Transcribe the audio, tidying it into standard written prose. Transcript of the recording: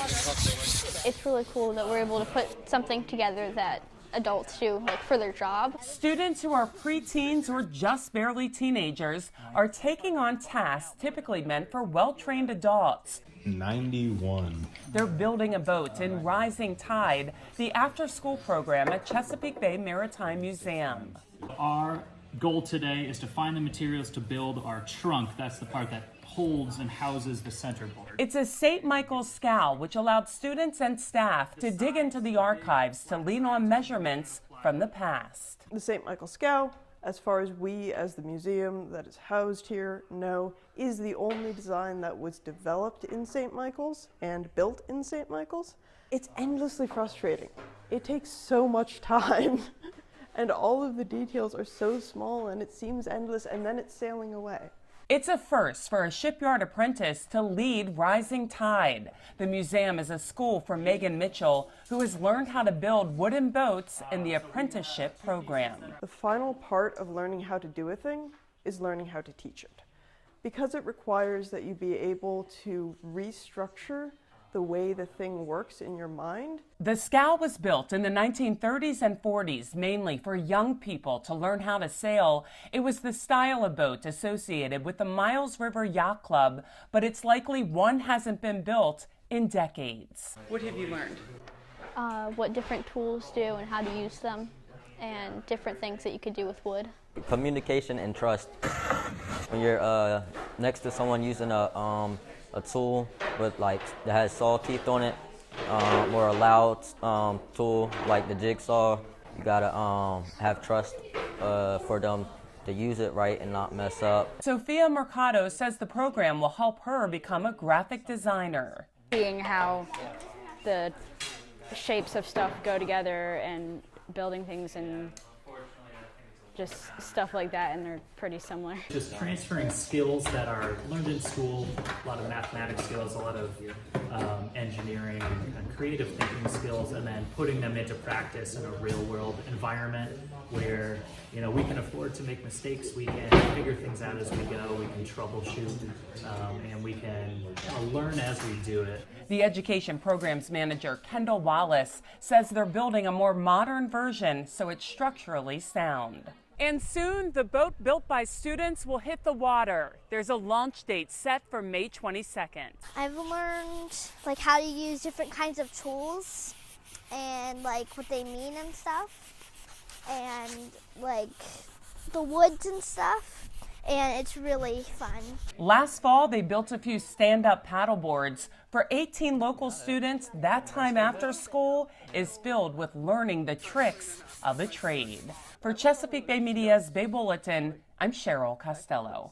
It's really cool that we're able to put something together that adults do, like for their job. Students who are preteens or just barely teenagers are taking on tasks typically meant for well-trained adults. 91. They're building a boat in Rising Tide, the after-school program at Chesapeake Bay Maritime Museum. Our goal today is to find the materials to build our trunk. That's the part that holds and houses the center board. It's a St. Michael's Scow, which allowed students and staff to dig into the archives to lean on measurements from the past. The St. Michael's Scow, as far as we as the museum that is housed here know, is the only design that was developed in St. Michael's and built in St. Michael's. It's endlessly frustrating. It takes so much time and all of the details are so small and it seems endless and then it's sailing away. It's a first for a shipyard apprentice to lead Rising Tide. The museum is a school for Megan Mitchell, who has learned how to build wooden boats in the apprenticeship program. The final part of learning how to do a thing is learning how to teach it, because it requires that you be able to restructure the way the thing works in your mind. The Scow was built in the 1930s and 40s, mainly for young people to learn how to sail. It was the style of boat associated with the Miles River Yacht Club, but it's likely one hasn't been built in decades. What have you learned? What different tools do and how to use them, and different things that you could do with wood. Communication and trust. When you're next to someone using a tool with that has saw teeth on it, or a loud tool like the jigsaw, you gotta have trust for them to use it right and not mess up. Sophia Mercado says the program will help her become a graphic designer. Seeing how the shapes of stuff go together and building things and just stuff like that, and they're pretty similar. Just transferring skills that are learned in school, a lot of mathematics skills, a lot of engineering and creative thinking skills, and then putting them into practice in a real world environment where we can afford to make mistakes, we can figure things out as we go, we can troubleshoot, and we can learn as we do it. The education programs manager, Kendall Wallace, says they're building a more modern version so it's structurally sound. And soon, the boat built by students will hit the water. There's a launch date set for May 22nd. I've learned how to use different kinds of tools and what they mean and stuff, and the woods and stuff, and it's really fun. Last fall, they built a few stand-up paddle boards. For 18 local students, that time after school is filled with learning the tricks of the trade. For Chesapeake Bay Media's Bay Bulletin, I'm Cheryl Costello.